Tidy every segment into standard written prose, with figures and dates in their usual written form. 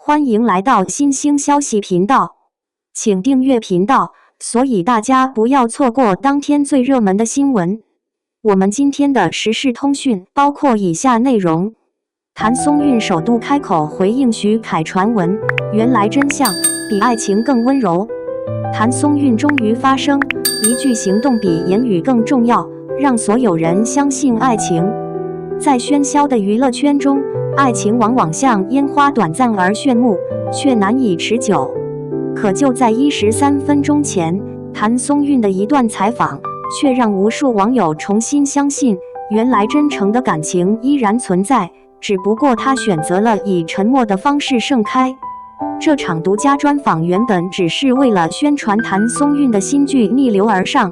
欢迎来到新兴消息频道，请订阅频道，所以大家不要错过当天最热门的新闻。我们今天的时事通讯包括以下内容：谭松韵首度开口回应徐凯传闻，原来真相比爱情更温柔。谭松韵终于发声，一句行动比言语更重要，让所有人相信爱情。在喧嚣的娱乐圈中，爱情往往像烟花，短暂而炫目，却难以持久。可就在13分钟前，谭松韵的一段采访，却让无数网友重新相信，原来真诚的感情依然存在，只不过她选择了以沉默的方式盛开。这场独家专访原本只是为了宣传谭松韵的新剧《逆流而上》，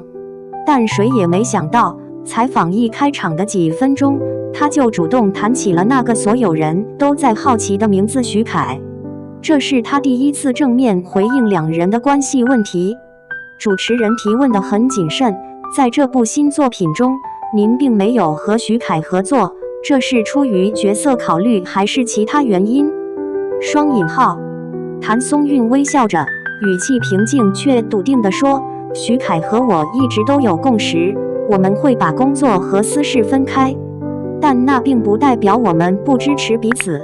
但谁也没想到，采访一开场的几分钟，他就主动谈起了那个所有人都在好奇的名字徐凯。这是他第一次正面回应两人的关系问题。主持人提问得很谨慎，在这部新作品中，您并没有和徐凯合作，这是出于角色考虑还是其他原因？双引号。谭松韵微笑着，语气平静却笃定地说，徐凯和我一直都有共识，我们会把工作和私事分开，但那并不代表我们不支持彼此，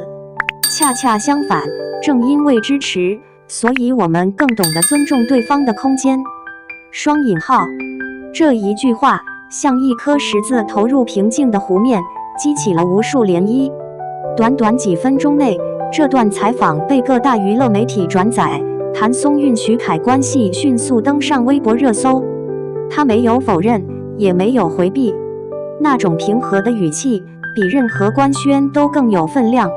恰恰相反，正因为支持，所以我们更懂得尊重对方的空间。双引号。这一句话像一颗石子投入平静的湖面，激起了无数涟漪。短短几分钟内，这段采访被各大娱乐媒体转载，谭松韵徐凯关系迅速登上微博热搜。他没有否认，也没有回避，那种平和的语气比任何官宣都更有分量。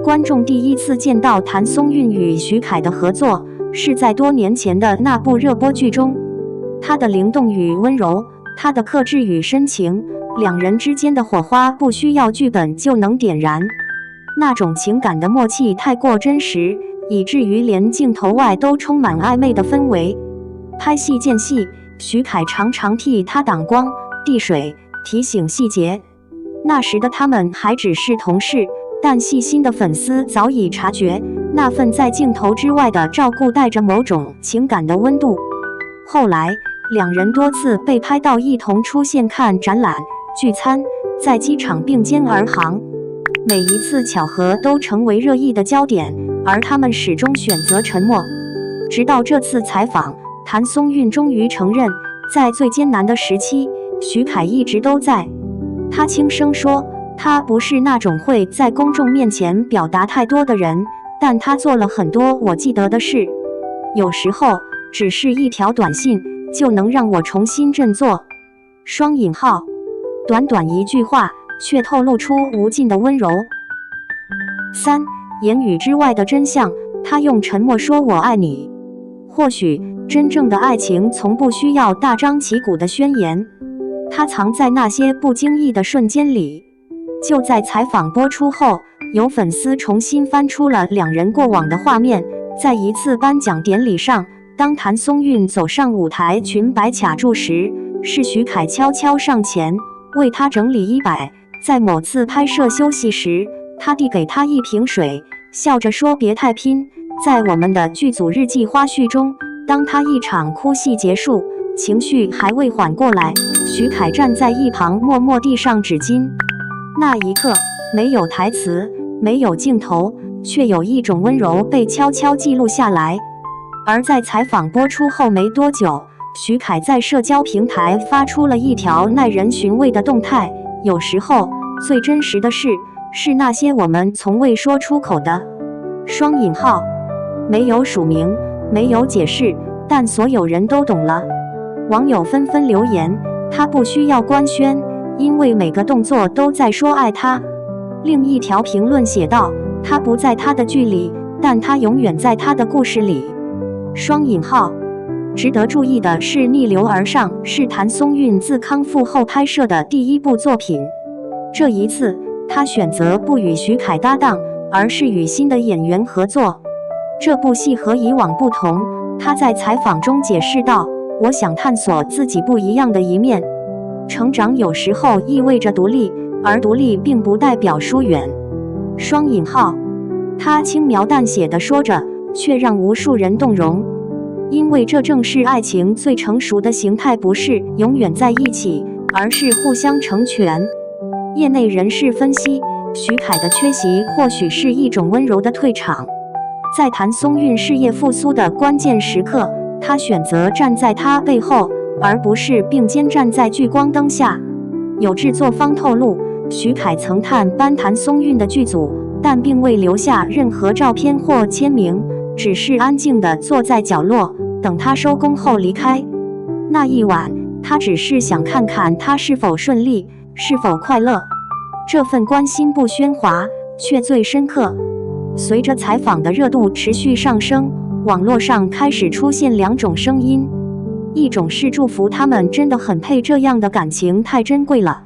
观众第一次见到谭松韵与徐凯的合作，是在多年前的那部热播剧中。他的灵动与温柔，他的克制与深情，两人之间的火花不需要剧本就能点燃。那种情感的默契太过真实，以至于连镜头外都充满暧昧的氛围。拍戏间隙，徐凯常常替他挡光、递水，提醒细节。那时的他们还只是同事，但细心的粉丝早已察觉，那份在镜头之外的照顾带着某种情感的温度。后来，两人多次被拍到一同出现看展览、聚餐，在机场并肩而行。每一次巧合都成为热议的焦点，而他们始终选择沉默。直到这次采访，谭松韵终于承认，在最艰难的时期，徐凯一直都在。他轻声说，他不是那种会在公众面前表达太多的人，但他做了很多我记得的事。有时候，只是一条短信，就能让我重新振作。双引号。短短一句话，却透露出无尽的温柔。3. 言语之外的真相，他用沉默说我爱你。或许真正的爱情从不需要大张旗鼓的宣言，它藏在那些不经意的瞬间里。就在采访播出后，有粉丝重新翻出了两人过往的画面。在一次颁奖典礼上，当谭松韵走上舞台，裙摆卡住时，是徐凯悄悄上前为她整理衣摆。在某次拍摄休息时，他递给她一瓶水，笑着说别太拼。在我们的剧组日记花絮中，当他一场哭戏结束，情绪还未缓过来，徐凯站在一旁默默递上纸巾。那一刻，没有台词，没有镜头，却有一种温柔被悄悄记录下来。而在采访播出后没多久，徐凯在社交平台发出了一条耐人寻味的动态，有时候最真实的事，是那些我们从未说出口的。双引号。没有署名，没有解释，但所有人都懂了。网友纷纷留言，他不需要官宣，因为每个动作都在说爱他。另一条评论写道，他不在他的剧里，但他永远在他的故事里。双引号。值得注意的是，《逆流而上》是谭松韵自康复后拍摄的第一部作品。这一次，他选择不与徐凯搭档，而是与新的演员合作。这部戏和以往不同，他在采访中解释道，我想探索自己不一样的一面。成长有时候意味着独立，而独立并不代表疏远。双引号。他轻描淡写地说着，却让无数人动容。因为这正是爱情最成熟的形态，不是永远在一起，而是互相成全。业内人士分析，徐凯的缺席或许是一种温柔的退场。在谭松韵事业复苏的关键时刻，他选择站在他背后，而不是并肩站在聚光灯下。有制作方透露，徐凯曾探班谭松韵的剧组，但并未留下任何照片或签名，只是安静地坐在角落，等他收工后离开。那一晚，他只是想看看他是否顺利，是否快乐。这份关心不喧哗，却最深刻。随着采访的热度持续上升，网络上开始出现两种声音，一种是祝福他们真的很配，这样的感情太珍贵了；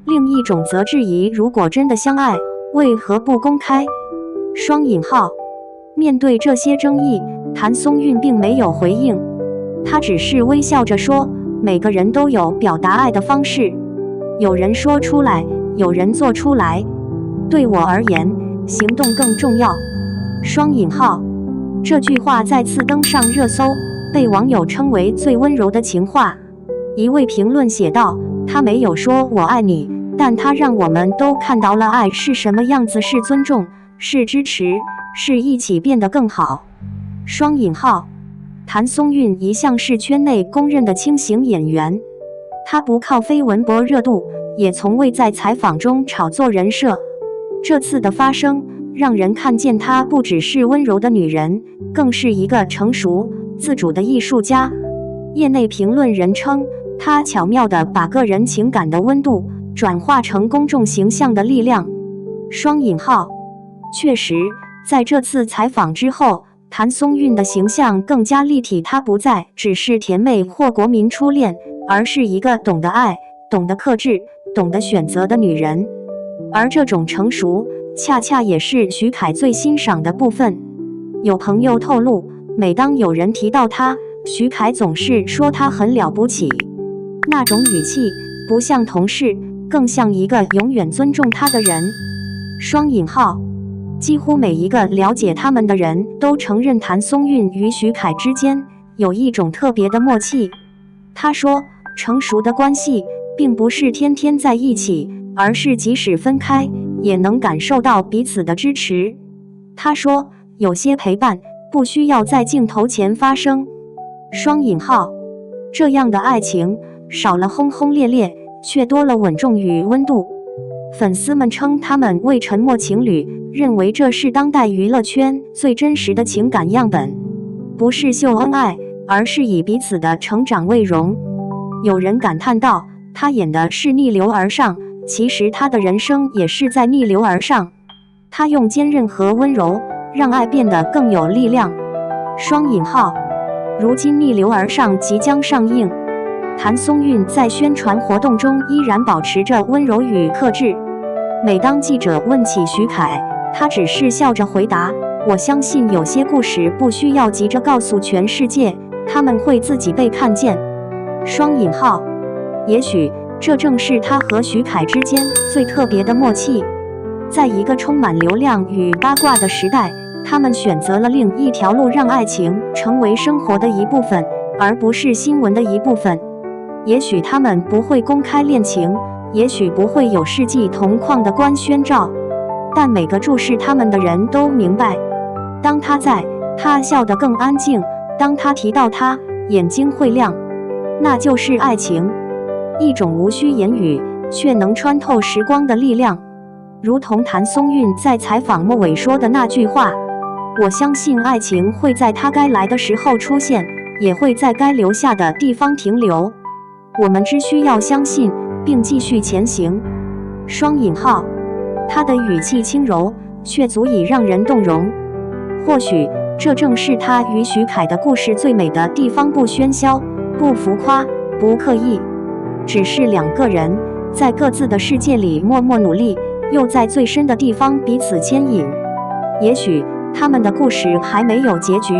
另一种则质疑，如果真的相爱，为何不公开？双引号。面对这些争议，谭松韵并没有回应，她只是微笑着说，每个人都有表达爱的方式，有人说出来，有人做出来，对我而言，行动更重要。双引号。这句话再次登上热搜，被网友称为最温柔的情话。一位评论写道，他没有说我爱你，但他让我们都看到了爱是什么样子，是尊重，是支持，是一起变得更好。双引号。谭松韵一向是圈内公认的轻型演员，她不靠绯闻博热度，也从未在采访中炒作人设。这次的发生让人看见她不只是温柔的女人，更是一个成熟自主的艺术家。业内评论人称，她巧妙地把个人情感的温度转化成公众形象的力量。双引号。确实，在这次采访之后，谭松韵的形象更加立体，她不再只是甜妹或国民初恋，而是一个懂得爱、懂得克制、懂得选择的女人。而这种成熟，恰恰也是徐凯最欣赏的部分。有朋友透露，每当有人提到他，徐凯总是说他很了不起，那种语气不像同事，更像一个永远尊重他的人。双引号。几乎每一个了解他们的人都承认谭松韵与徐凯之间有一种特别的默契。他说，成熟的关系并不是天天在一起，而是即使分开，也能感受到彼此的支持。他说，有些陪伴不需要在镜头前发生。双引号。这样的爱情少了轰轰烈烈，却多了稳重与温度。粉丝们称他们为沉默情侣，认为这是当代娱乐圈最真实的情感样本，不是秀恩爱，而是以彼此的成长为荣。有人感叹道，他演的是逆流而上，其实他的人生也是在逆流而上。他用坚韧和温柔，让爱变得更有力量。双引号。如今逆流而上即将上映，谭松韵在宣传活动中依然保持着温柔与克制。每当记者问起徐凯，他只是笑着回答，我相信有些故事不需要急着告诉全世界，他们会自己被看见。双引号。也许这正是他和徐凯之间最特别的默契。在一个充满流量与八卦的时代，他们选择了另一条路，让爱情成为生活的一部分，而不是新闻的一部分。也许他们不会公开恋情，也许不会有世纪同框的官宣照，但每个注视他们的人都明白，当他在，他笑得更安静；当他提到他，眼睛会亮。那就是爱情，一种无需言语却能穿透时光的力量。如同谭松韵在采访末尾说的那句话，我相信爱情会在它该来的时候出现，也会在该留下的地方停留。我们只需要相信，并继续前行。双引号。他的语气轻柔，却足以让人动容。或许这正是他与徐凯的故事最美的地方，不喧嚣，不浮夸，不刻意，只是两个人在各自的世界里默默努力，又在最深的地方彼此牵引。也许他们的故事还没有结局，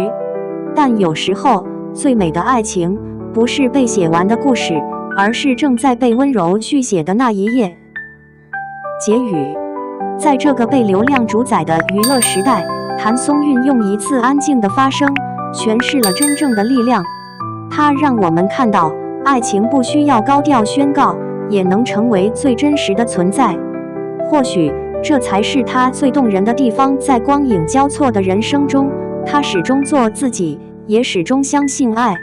但有时候最美的爱情不是被写完的故事，而是正在被温柔续写的那一页。结语。在这个被流量主宰的娱乐时代，谭松韵用一次安静的发声，诠释了真正的力量。它让我们看到，爱情不需要高调宣告，也能成为最真实的存在。或许，这才是他最动人的地方。在光影交错的人生中，他始终做自己，也始终相信爱。